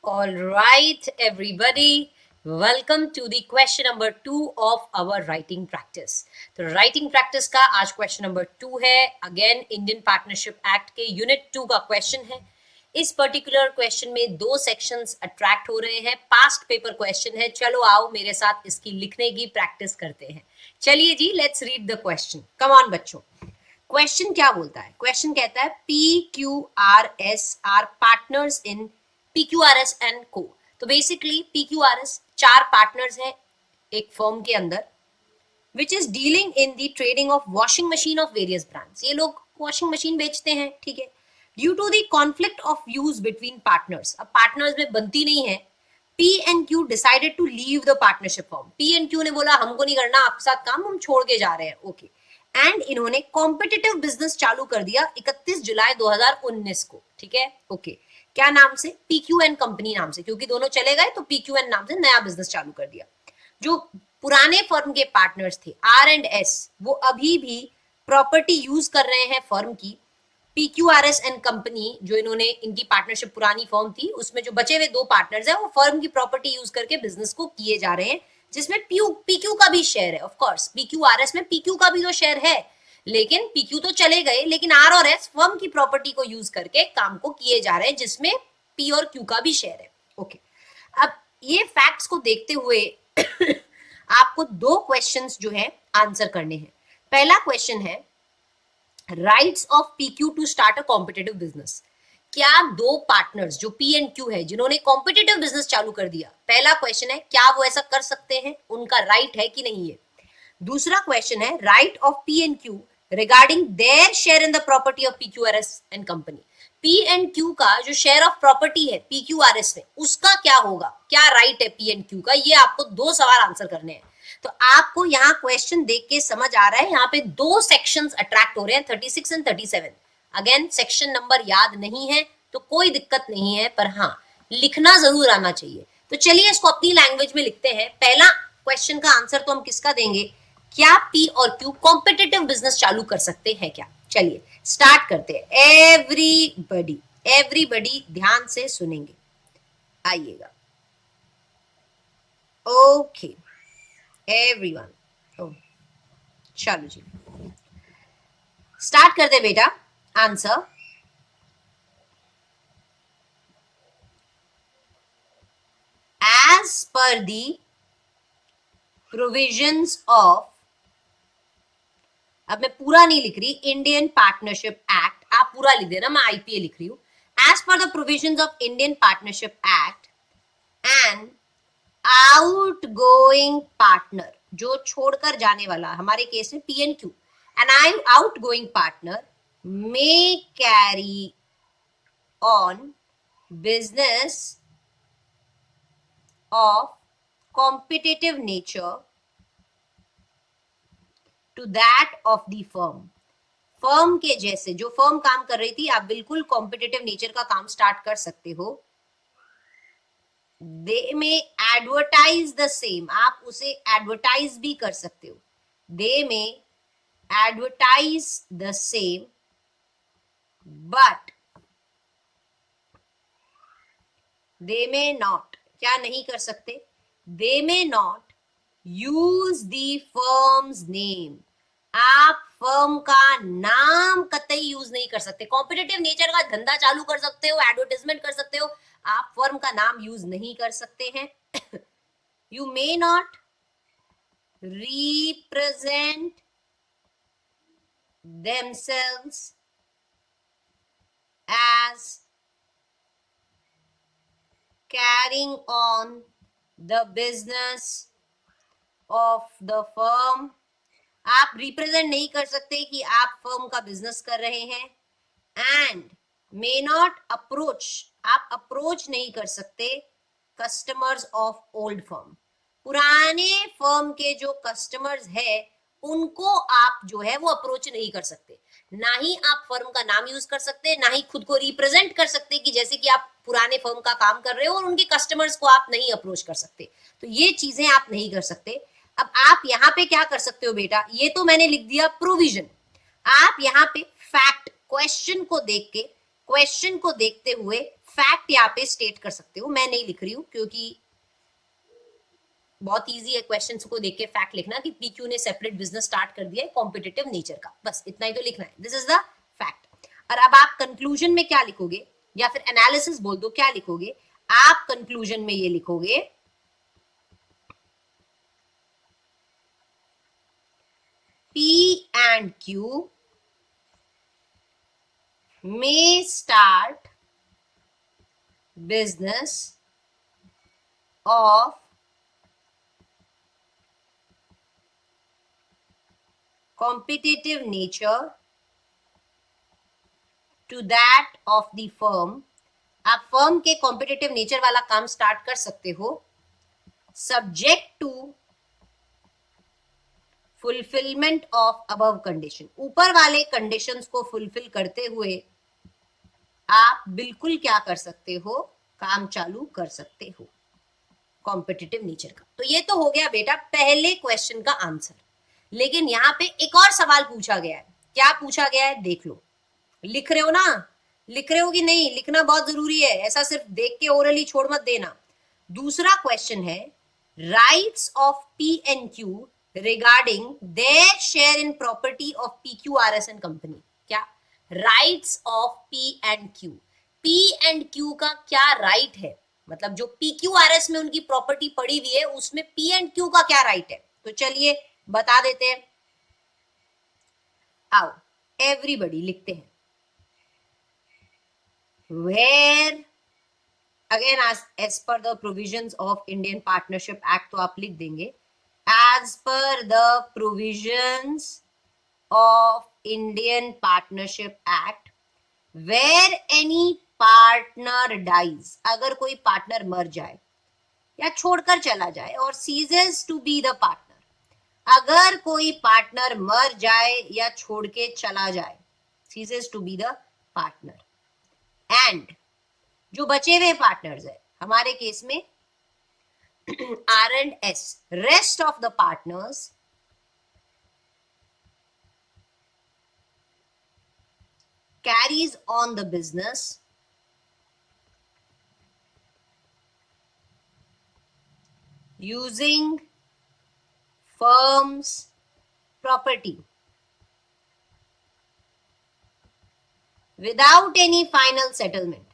All right, everybody. Welcome to the question number 2 of our writing practice. तो writing practice का आज question number 2 है. Again, Indian Partnership Act के Unit 2 का question है. इस पर्टिकुलर क्वेश्चन में दो सेक्शंस अट्रैक्ट हो रहे हैं. पास्ट पेपर क्वेश्चन है. चलो आओ मेरे साथ इसकी लिखने की प्रैक्टिस करते हैं. चलिए जी, let's read the question. Come on बच्चों. क्वेश्चन क्या बोलता है? क्वेश्चन कहता है PQRS are partners in PQRS and co. तो बेसिकली PQRS चार पार्टनर्स हैं एक फर्म के अंदर, which is dealing in the trading of washing machine of various brands. ये लोग वॉशिंग मशीन बेचते हैं, ठीक है. Due to the conflict of views between partners, अब पार्टनर्स में बनती नहीं है. P&Q decided to leave the partnership firm. P&Q ने बोला हमको नहीं करना आपके साथ काम, हम छोड़ के जा रहे हैं. ओके. एंड इन्होंने कॉम्पिटिटिव बिजनेस चालू कर दिया 31 जुलाई 2019 को, ठीक है. ओके. क्या नाम से? PQ&N कंपनी नाम से, क्योंकि दोनों चले गए तो PQ&N नाम से नया बिजनेस चालू कर दिया. जो पुराने फर्म के पार्टनर्स थे R&S, वो अभी भी प्रॉपर्टी यूज कर रहे हैं फर्म की. PQRS एंड कंपनी, जो इन्होंने इनकी पार्टनरशिप पुरानी फर्म थी, उसमें जो बचे हुए दो पार्टनर्स हैं वो फर्म की प्रॉपर्टी यूज करके बिजनेस को किए जा रहे हैं, जिसमें PQ का भी शेयर है. ऑफ कोर्स PQRS में PQ का भी तो शेयर है, लेकिन PQ तो चले गए, लेकिन R और S फर्म की प्रॉपर्टी को यूज करके काम को किए जा रहे हैं, जिसमें P और Q का भी शेयर है. ओके. अब ये फैक्ट्स को देखते हुए आपको दो क्वेश्चंस जो है आंसर करने हैं. पहला क्वेश्चन है rights of PQ to start a competitive business. क्या दो पार्टनर्स जो P&Q है, जिन्होंने कॉम्पिटिटिव बिजनेस चालू कर दिया, पहला क्वेश्चन है क्या वो ऐसा कर सकते हैं, उनका राइट है कि नहीं है. दूसरा क्वेश्चन है right of P&Q regarding their share in the property of PQRS and company. P&Q का जो शेयर ऑफ प्रॉपर्टी है PQRS में, उसका क्या होगा, क्या राइट है P&Q का. ये आपको दो सवाल आंसर करने हैं. तो आपको यहाँ क्वेश्चन देख के समझ आ रहा है, यहाँ पे दो सेक्शंस अट्रैक्ट हो रहे हैं, 36 एंड 37. अगेन सेक्शन नंबर याद नहीं है तो कोई दिक्कत नहीं है, पर हाँ लिखना जरूर आना चाहिए. तो चलिए इसको अपनी लैंग्वेज में लिखते हैं. पहला क्वेश्चन का आंसर तो हम किसका देंगे, क्या P और Q कॉम्पिटिटिव बिजनेस चालू कर सकते हैं क्या. चलिए स्टार्ट करते हैं. एवरीबडी ध्यान से सुनेंगे, आइएगा. ओके एवरीवन, चलो जी स्टार्ट करते बेटा. Answer as per the provisions of, अब मैं पूरा नहीं लिख रही, इंडियन पार्टनरशिप एक्ट, आप पूरा लिख देना, मैं IPA लिख रही हूं. As per the provisions of Indian partnership act and outgoing partner, जो छोड़कर जाने वाला, हमारे केस में P&Q, an outgoing partner may carry on business of competitive nature to that of the firm. Firm के जैसे जो फर्म काम कर रही थी, आप बिल्कुल कॉम्पिटिटिव नेचर का काम स्टार्ट कर सकते हो. दे में एडवर्टाइज द सेम, आप उसे एडवर्टाइज भी कर सकते हो. दे में advertise the same but they में नॉट, क्या नहीं कर सकते, दे में not use the firms name. आप फर्म का नाम कतई यूज नहीं कर सकते. कॉम्पिटिटिव नेचर का धंधा चालू कर सकते हो, एडवर्टाइजमेंट कर सकते हो, आप फर्म का नाम यूज नहीं कर सकते हैं. You may not represent themselves as carrying on the business of the firm. आप रिप्रेजेंट नहीं कर सकते कि आप फर्म का बिजनेस कर रहे हैं. एंड मे नॉट अप्रोच, आप अप्रोच नहीं कर सकते कस्टमर्स ऑफ ओल्ड फर्म. पुराने फर्म के जो कस्टमर्स है उनको आप जो है वो अप्रोच नहीं कर सकते. ना ही आप फर्म का नाम यूज कर सकते, ना ही खुद को रिप्रेजेंट कर सकते कि जैसे कि आप पुराने फर्म का काम कर रहे हो, और उनके कस्टमर्स को आप नहीं अप्रोच कर सकते. तो ये चीजें आप नहीं कर सकते. अब आप यहाँ पे क्या कर सकते हो बेटा, ये तो मैंने लिख दिया प्रोविजन. आप यहाँ पे फैक्ट, क्वेश्चन को देख के, क्वेश्चन को देखते हुए फैक्ट यहाँ पे स्टेट कर सकते हो, मैं नहीं लिख रही हूँ क्योंकि बहुत इजी है क्वेश्चन को देख के फैक्ट लिखना कि पीक्यू ने सेपरेट बिजनेस स्टार्ट कर दिया है कॉम्पिटिटिव नेचर का, बस इतना ही तो लिखना है, दिस इज द फैक्ट। और अब आप कंक्लूजन में क्या लिखोगे, या फिर एनालिसिस बोल दो, क्या लिखोगे आप कंक्लूजन में, ये लिखोगे P and Q may start business of competitive nature to that of the firm। आप फर्म के कॉम्पिटिटिव नेचर वाला काम स्टार्ट कर सकते हो, subject to fulfilment of above condition. ऊपर वाले कंडीशंस को फुलफिल करते हुए आप बिल्कुल क्या कर सकते हो, काम चालू कर सकते हो कॉम्पिटिटिव नेचर का। तो ये तो हो गया बेटा पहले क्वेश्चन का आंसर। लेकिन यहाँ पे एक और सवाल पूछा गया है, क्या पूछा गया है देख लो। लिख रहे हो ना, लिख रहे हो कि नहीं, लिखना बहुत जरूरी है, ऐसा सिर्फ देख के ओरली छोड़ मत देना। दूसरा क्वेश्चन है rights of P and Q regarding their share in property of P Q R S and company. क्या rights of P and Q, P and Q का क्या राइट है, मतलब जो पी क्यू आर एस में उनकी property पड़ी हुई है उसमें पी एंड क्यू का क्या राइट है। तो चलिए बता देते हैं, आओ एवरीबडी लिखते हैं। Where again as per the provisions of Indian Partnership Act, तो आप लिख देंगे as per the provisions of Indian Partnership Act, where any partner dies, अगर कोई पार्टनर मर जाए या छोड़कर चला जाए, और ceases to be the partner, अगर कोई पार्टनर मर जाए या छोड़ के चला जाए, ceases to be the partner, and जो बचे हुए पार्टनर्स है हमारे केस में R and S, rest of the partners carries on the business using firm's property without any final settlement,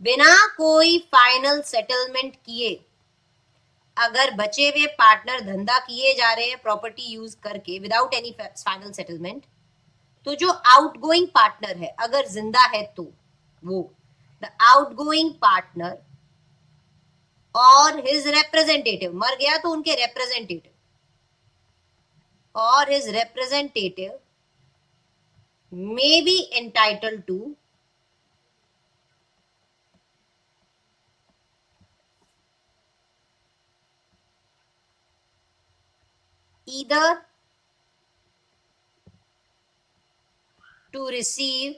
बिना कोई फाइनल सेटलमेंट किए अगर बचे हुए पार्टनर धंधा किए जा रहे हैं प्रॉपर्टी यूज करके विदाउट एनी फाइनल सेटलमेंट, तो जो आउटगोइंग पार्टनर है अगर जिंदा है तो वो द आउटगोइंग पार्टनर और हिज रिप्रेजेंटेटिव, मर गया तो उनके रिप्रेजेंटेटिव और his representative may be entitled to either to receive,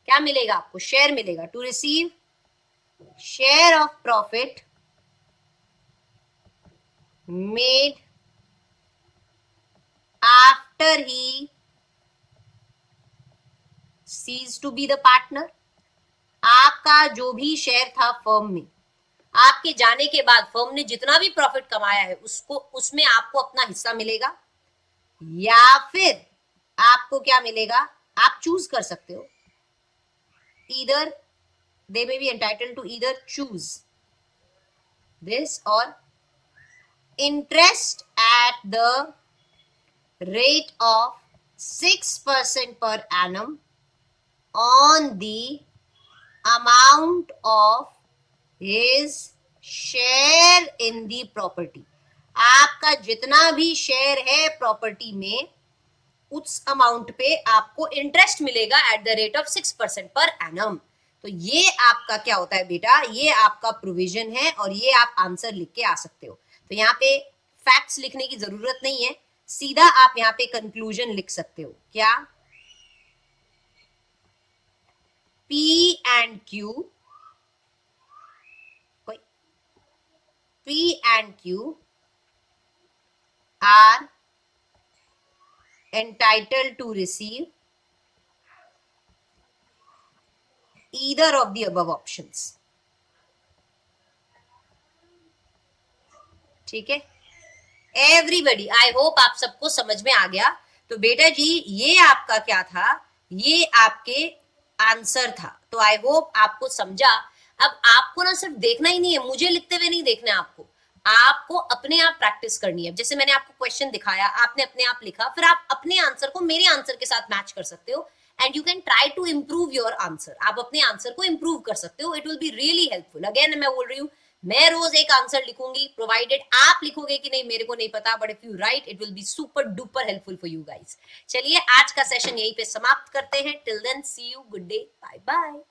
क्या मिलेगा आपको, शेयर मिलेगा, to receive share of profit made after he ceases to be the partner. आपका जो भी शेयर था फर्म में, आपके जाने के बाद फर्म ने जितना भी प्रॉफिट कमाया है उसको, उसमें आपको अपना हिस्सा मिलेगा, या फिर आपको क्या मिलेगा, आप चूज कर सकते हो, either they may be entitled to either choose this or interest at the rate of 6% per annum on the amount of his share in the property। आपका जितना भी शेयर है प्रॉपर्टी में उस अमाउंट पे आपको इंटरेस्ट मिलेगा at the rate of 6% per annum. तो ये आपका क्या होता है बेटा, ये आपका प्रोविजन है और ये आप आंसर लिख के आ सकते हो। तो यहाँ पे फैक्ट्स लिखने की जरूरत नहीं है, सीधा आप यहाँ पे कंक्लूजन लिख सकते हो, क्या P and Q, P and Q are entitled to receive either of the above options. ठीक है एवरीबडी, आई होप आप सबको समझ में आ गया. तो बेटा जी ये आपका क्या था, ये आपके आंसर था. तो आई होप आपको समझा. अब आपको ना सिर्फ देखना ही नहीं है, मुझे लिखते हुए नहीं देखना है आपको, आपको अपने आप प्रैक्टिस करनी है. जैसे मैंने आपको क्वेश्चन दिखाया, आपने अपने आप लिखा, फिर आप अपने आंसर को मेरे आंसर के साथ मैच कर सकते हो and you can try to improve your answer. आप अपने आंसर को इम्प्रूव कर सकते हो. It will be really helpful. Again मैं बोल रही हूँ, मैं रोज एक आंसर लिखूंगी, प्रोवाइडेड आप लिखोगे कि नहीं मेरे को नहीं पता, but if you write it will be super duper helpful for you guys. चलिए आज का सेशन यहीं पे समाप्त करते हैं. Till then see you, good day, bye bye.